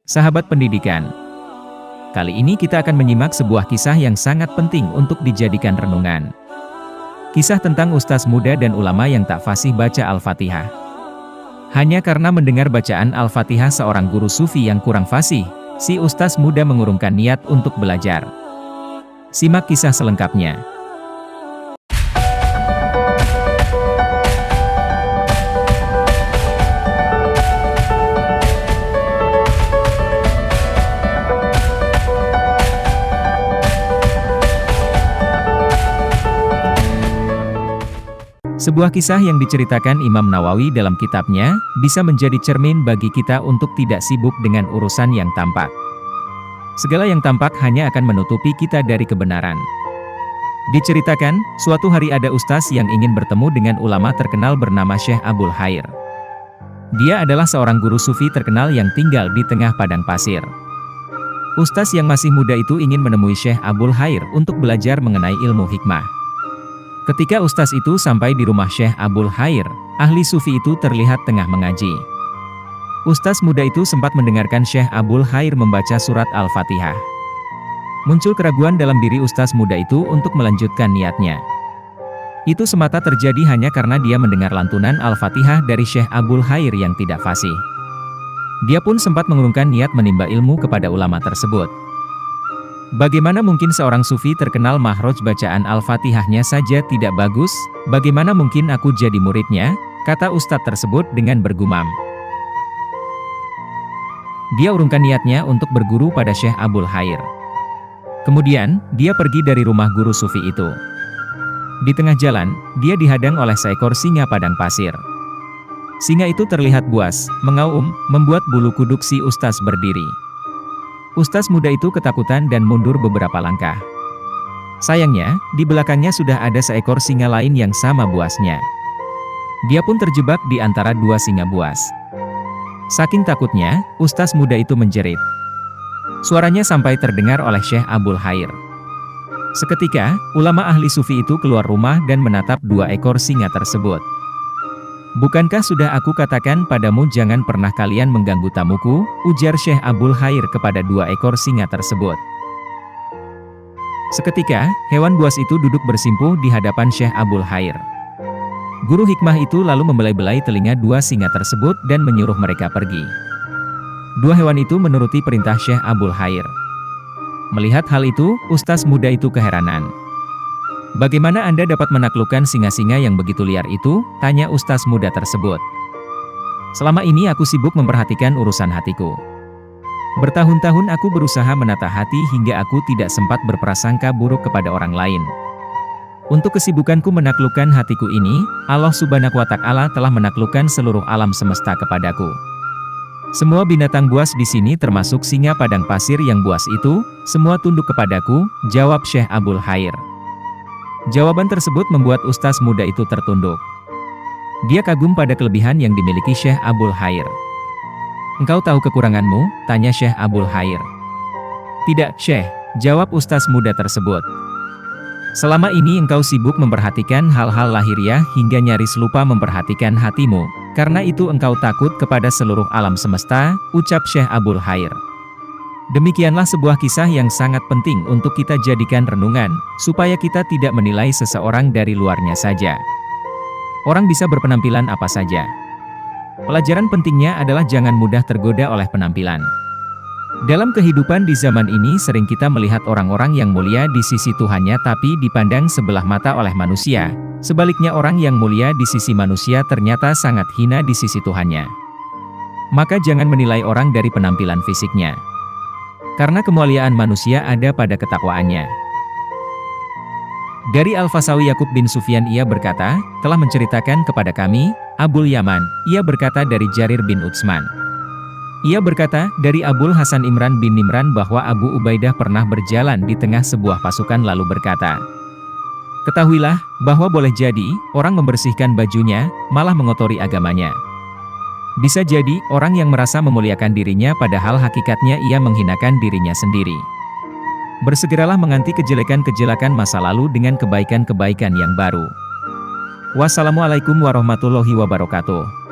Sahabat pendidikan, kali ini kita akan menyimak sebuah kisah yang sangat penting untuk dijadikan renungan. Kisah tentang ustaz muda dan ulama yang tak fasih baca Al-Fatihah. Hanya karena mendengar bacaan Al-Fatihah seorang guru sufi yang kurang fasih, si ustaz muda mengurungkan niat untuk belajar. Simak kisah selengkapnya. Sebuah kisah yang diceritakan Imam Nawawi dalam kitabnya, bisa menjadi cermin bagi kita untuk tidak sibuk dengan urusan yang tampak. Segala yang tampak hanya akan menutupi kita dari kebenaran. Diceritakan, suatu hari ada ustaz yang ingin bertemu dengan ulama terkenal bernama Syekh Abul Khair. Dia adalah seorang guru sufi terkenal yang tinggal di tengah padang pasir. Ustaz yang masih muda itu ingin menemui Syekh Abul Khair untuk belajar mengenai ilmu hikmah. Ketika ustaz itu sampai di rumah Syekh Abul Khair, ahli sufi itu terlihat tengah mengaji. Ustaz muda itu sempat mendengarkan Syekh Abul Khair membaca surat Al-Fatihah. Muncul keraguan dalam diri ustaz muda itu untuk melanjutkan niatnya. Itu semata terjadi hanya karena dia mendengar lantunan Al-Fatihah dari Syekh Abul Khair yang tidak fasih. Dia pun sempat mengurungkan niat menimba ilmu kepada ulama tersebut. Bagaimana mungkin seorang sufi terkenal mahroj bacaan Al-Fatihahnya saja tidak bagus, bagaimana mungkin aku jadi muridnya, kata ustadz tersebut dengan bergumam. Dia urungkan niatnya untuk berguru pada Syekh Abul Khair. Kemudian, dia pergi dari rumah guru sufi itu. Di tengah jalan, dia dihadang oleh seekor singa padang pasir. Singa itu terlihat buas, mengaum, membuat bulu kuduk si ustaz berdiri. Ustaz muda itu ketakutan dan mundur beberapa langkah. Sayangnya, di belakangnya sudah ada seekor singa lain yang sama buasnya. Dia pun terjebak di antara dua singa buas. Saking takutnya, ustaz muda itu menjerit. Suaranya sampai terdengar oleh Syekh Abul Khair. Seketika, ulama ahli sufi itu keluar rumah dan menatap dua ekor singa tersebut. Bukankah sudah aku katakan padamu jangan pernah kalian mengganggu tamuku, ujar Syekh Abul Khair kepada dua ekor singa tersebut. Seketika, hewan buas itu duduk bersimpuh di hadapan Syekh Abul Khair. Guru hikmah itu lalu membelai-belai telinga dua singa tersebut dan menyuruh mereka pergi. Dua hewan itu menuruti perintah Syekh Abul Khair. Melihat hal itu, ustaz muda itu keheranan. Bagaimana Anda dapat menaklukkan singa-singa yang begitu liar itu? Tanya ustaz muda tersebut. Selama ini aku sibuk memperhatikan urusan hatiku. Bertahun-tahun aku berusaha menata hati hingga aku tidak sempat berprasangka buruk kepada orang lain. Untuk kesibukanku menaklukkan hatiku ini, Allah Subhanahu wa Ta'ala telah menaklukkan seluruh alam semesta kepadaku. Semua binatang buas di sini termasuk singa padang pasir yang buas itu, semua tunduk kepadaku, jawab Syekh Abul Khair. Jawaban tersebut membuat ustaz muda itu tertunduk. Dia kagum pada kelebihan yang dimiliki Syekh Abul Khair. Engkau tahu kekuranganmu? Tanya Syekh Abul Khair. Tidak, Syekh, jawab ustaz muda tersebut. Selama ini engkau sibuk memperhatikan hal-hal lahiriah hingga nyaris lupa memperhatikan hatimu. Karena itu engkau takut kepada seluruh alam semesta, ucap Syekh Abul Khair. Demikianlah sebuah kisah yang sangat penting untuk kita jadikan renungan, supaya kita tidak menilai seseorang dari luarnya saja. Orang bisa berpenampilan apa saja. Pelajaran pentingnya adalah jangan mudah tergoda oleh penampilan. Dalam kehidupan di zaman ini sering kita melihat orang-orang yang mulia di sisi Tuhannya tapi dipandang sebelah mata oleh manusia. Sebaliknya orang yang mulia di sisi manusia ternyata sangat hina di sisi Tuhannya. Maka jangan menilai orang dari penampilan fisiknya. Karena kemuliaan manusia ada pada ketakwaannya. Dari Al-Fasawi Yakub bin Sufyan ia berkata, telah menceritakan kepada kami, Abul Yaman, ia berkata dari Jarir bin Utsman. Ia berkata, dari Abul Hasan Imran bin Nimran bahwa Abu Ubaidah pernah berjalan di tengah sebuah pasukan lalu berkata, ketahuilah, bahwa boleh jadi, orang membersihkan bajunya, malah mengotori agamanya. Bisa jadi, orang yang merasa memuliakan dirinya padahal hakikatnya ia menghinakan dirinya sendiri. Bersegeralah mengganti kejelekan-kejelekan masa lalu dengan kebaikan-kebaikan yang baru. Wassalamualaikum warahmatullahi wabarakatuh.